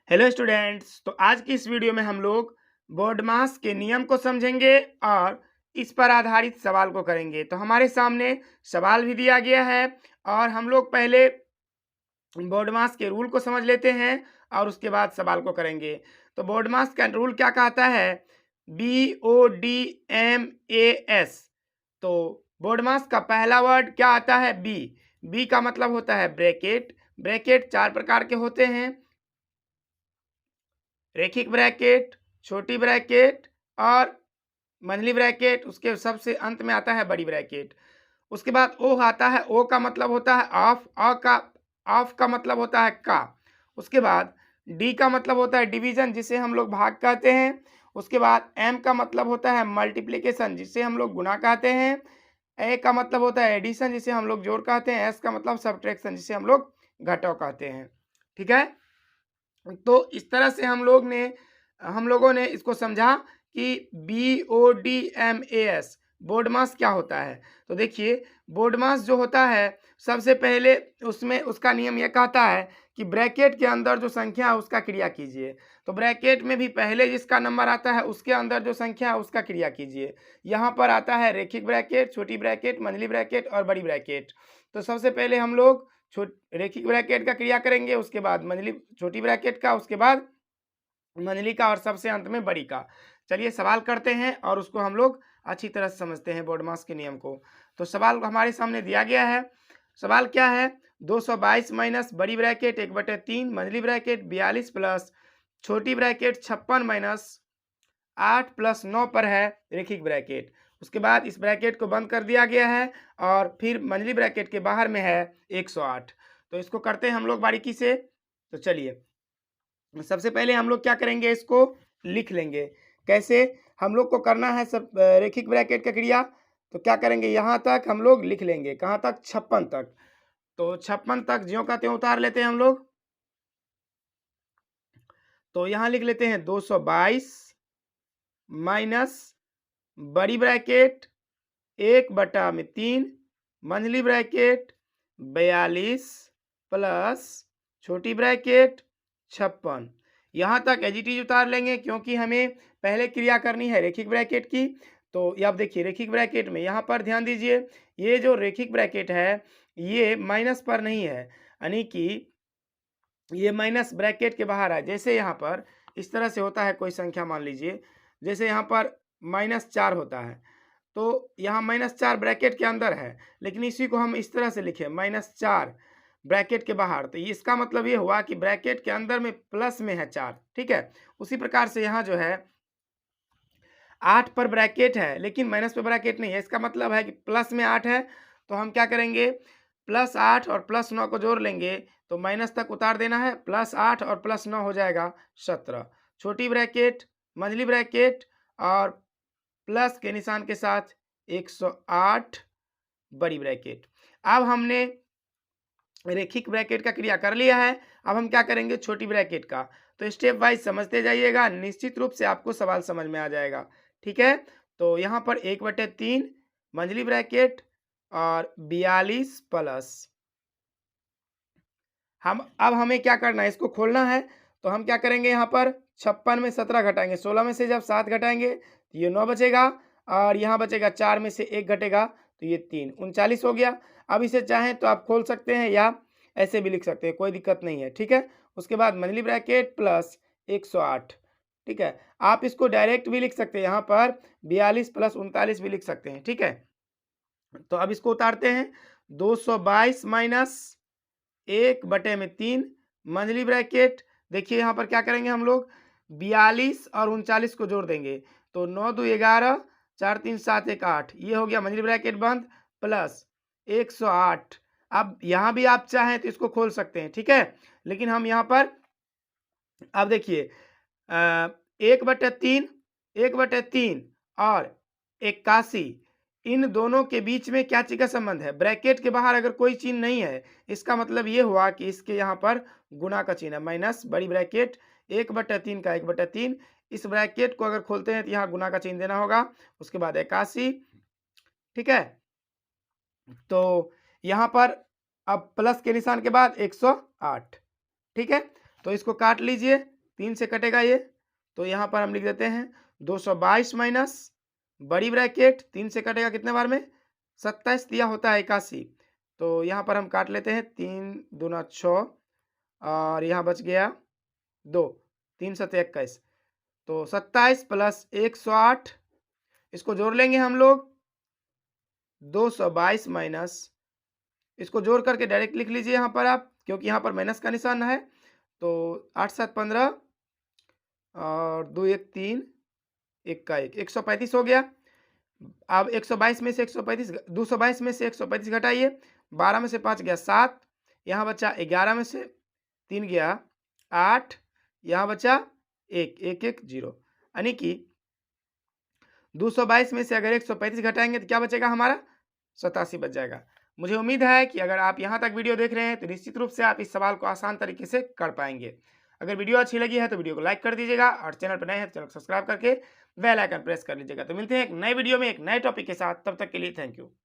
Hello students, तो आज की इस वीडियो में हम लोग बोर्डमास के नियम को समझेंगे और इस पर आधारित सवाल को करेंगे। तो हमारे सामने सवाल भी दिया गया है और हम लोग पहले बोर्डमास के रूल को समझ लेते हैं और उसके बाद सवाल को करेंगे। तो बोर्डमास का रूल क्या कहता है? BODMAS। तो बोर्डमास का पहला वर्ड क्या आता है? बी। बी का मतलब होता है ब्रैकेट। ब्रैकेट चार प्रकार के होते हैं: रेखिक ब्रैकेट, छोटी ब्रैकेट और मंझली ब्रैकेट। उसके सबसे अंत में आता है बड़ी ब्रैकेट। उसके बाद ओ आता है। ओ का मतलब होता है ऑफ। ऑफ का मतलब होता है का। उसके बाद डी का मतलब होता है डिवीजन, जिसे हम लोग भाग कहते हैं। उसके बाद एम का मतलब होता है मल्टीप्लिकेशन, जिसे हम लोग गुणा कहते हैं। ए का मतलब होता है एडिशन, जिसे हम लोग जोड़ कहते हैं। एस का मतलब सब्ट्रैक्शन, जिसे हम लोग घटाव कहते हैं। ठीक है, तो इस तरह से हम लोगों ने इसको समझा कि BODMAS बोर्डमास क्या होता है। तो देखिए, बोर्डमास जो होता है, सबसे पहले उसमें उसका नियम यह कहता है कि ब्रैकेट के अंदर जो संख्या है उसका क्रिया कीजिए। तो ब्रैकेट में भी पहले जिसका नंबर आता है उसके अंदर जो संख्या है उसका क्रिया कीजिए। यहाँ पर आता है रेखिक ब्रैकेट, छोटी ब्रैकेट, मंझली ब्रैकेट और बड़ी ब्रैकेट। तो सबसे पहले हम लोग रेखिक ब्रैकेट का क्रिया करेंगे, उसके बाद मंझली छोटी ब्रैकेट का, उसके बाद मंझली का और सबसे अंत में बड़ी का। चलिए सवाल करते हैं और उसको हम लोग अच्छी तरह से समझते हैं बोर्डमास के नियम को। तो सवाल हमारे सामने दिया गया है। सवाल क्या है? 222 माइनस बड़ी ब्रैकेट 1/3 मंझली ब्रैकेट 42 प्लस छोटी ब्रैकेट 56 माइनस 8 प्लस 9 पर है रेखिक ब्रैकेट। उसके बाद इस ब्रैकेट को बंद कर दिया गया है और फिर मंझली ब्रैकेट के बाहर में है 108। तो इसको करते हैं हम लोग बारीकी से। तो चलिए, सबसे पहले हम लोग क्या करेंगे, इसको लिख लेंगे। कैसे हम लोग को करना है? सब रेखिक ब्रैकेट का क्रिया। तो क्या करेंगे, यहाँ तक हम लोग लिख लेंगे। कहाँ तक? 56 तक। तो 56 तक ज्यों का त्यों उतार लेते हैं हम लोग। तो यहाँ लिख लेते हैं 222 माइनस बड़ी ब्रैकेट 1/3 मंझली ब्रैकेट 42 प्लस छोटी ब्रैकेट 56। यहाँ तक एज इट इज उतार लेंगे क्योंकि हमें पहले क्रिया करनी है रेखिक ब्रैकेट की। तो ये आप देखिए, रेखिक ब्रैकेट में यहाँ पर ध्यान दीजिए, ये जो रेखिक ब्रैकेट है ये माइनस पर नहीं है, यानी कि ये माइनस ब्रैकेट के बाहर है। जैसे यहाँ पर इस तरह से होता है, कोई संख्या मान लीजिए, जैसे यहाँ पर -4 होता है, तो यहाँ -4 ब्रैकेट के अंदर है, लेकिन इसी को हम इस तरह से लिखें -4 ब्रैकेट के बाहर। तो इसका मतलब ये हुआ कि ब्रैकेट के अंदर में प्लस में है 4। ठीक है, उसी प्रकार से यहाँ जो है 8 पर ब्रैकेट है लेकिन माइनस पे ब्रैकेट नहीं है, इसका मतलब है कि प्लस में 8 है। तो हम क्या करेंगे, +8 और +9 को जोड़ लेंगे तो माइनस तक उतार देना है। +8 और +9 हो जाएगा 17। छोटी ब्रैकेट, मंझली ब्रैकेट और प्लस के निशान के साथ 108 बड़ी ब्रैकेट। अब हमने रेखिक ब्रैकेट का क्रिया कर लिया है। अब हम क्या करेंगे, छोटी ब्रैकेट का। तो स्टेप वाइज समझते जाइएगा, निश्चित रूप से आपको सवाल समझ में आ जाएगा। ठीक है, तो यहाँ पर 1/3 मंझली ब्रैकेट और 42 प्लस अब हमें क्या करना है, इसको खोलना है। तो हम क्या करेंगे, यहाँ पर 56 में 17 घटाएंगे, 16 में से जब 7 घटाएंगे तो ये 9 बचेगा और यहाँ बचेगा 4 में से 1 घटेगा तो ये 3, 39 हो गया। अब इसे चाहें तो आप खोल सकते हैं या ऐसे भी लिख सकते हैं, कोई दिक्कत नहीं है। ठीक है, उसके बाद मंझली ब्रैकेट प्लस 108। ठीक है, आप इसको डायरेक्ट भी लिख सकते हैं, यहाँ पर 42 प्लस 39 भी लिख सकते हैं। ठीक है, तो अब इसको उतारते हैं। 222 माइनस 1/3 मंझली ब्रैकेट। देखिए यहाँ पर क्या करेंगे हम लोग, 42 और 39 को जोड़ देंगे तो 9 2 11, 4 3 7 1 8, ये हो गया मंझली ब्रैकेट बंद, प्लस 108। अब यहाँ भी आप चाहें तो इसको खोल सकते हैं। ठीक है, लेकिन हम यहाँ पर अब देखिए 1/3 और 81, इन दोनों के बीच में क्या चीज का संबंध है? ब्रैकेट के बाहर अगर कोई चिन्ह नहीं है, इसका मतलब ये हुआ कि इसके यहाँ पर गुना का चिन्ह है, माइनस बड़ी ब्रैकेट 1/3 का 1/3। इस ब्रैकेट को अगर खोलते हैं तो यहाँ गुना का चिन्ह देना होगा, उसके बाद 81। ठीक है, तो यहाँ पर अब प्लस के निशान के बाद 108। ठीक है, तो इसको काट लीजिए, 3 से कटेगा ये, तो यहाँ पर हम लिख देते हैं 222 माइनस बड़ी ब्रैकेट 3 से कटेगा कितने बार में 27 दिया होता है 81, तो यहाँ पर हम काट लेते हैं 3 दूना 6 और यहाँ बच गया 2, 3 सत्ते 21, तो 27 प्लस 108 इसको जोड़ लेंगे हम लोग 222 माइनस इसको जोड़ करके डायरेक्ट लिख लीजिए यहाँ पर आप, क्योंकि यहाँ पर माइनस का निशान है, तो 8 7 15 और 2 1 3 1 का 1 135 हो गया। अब 122 में से 135 222 में से 135 घटाइए, 12 में से 5 गया 7, यहाँ बचा 11 में से 3 गया 8, यहाँ बचा 1 1 1 0, यानी कि 222 में से अगर 135 घटाएंगे तो क्या बचेगा हमारा 87 बच जाएगा। मुझे उम्मीद है कि अगर आप यहाँ तक वीडियो देख रहे हैं तो निश्चित रूप से आप इस सवाल को आसान तरीके से कर पाएंगे। अगर वीडियो अच्छी लगी है तो वीडियो को लाइक कर दीजिएगा और चैनल पर नए हैं तो चैनल को सब्सक्राइब करके बेल आइकन प्रेस कर लीजिएगा। तो मिलते हैं एक नए वीडियो में एक नए टॉपिक के साथ, तब तक के लिए थैंक यू।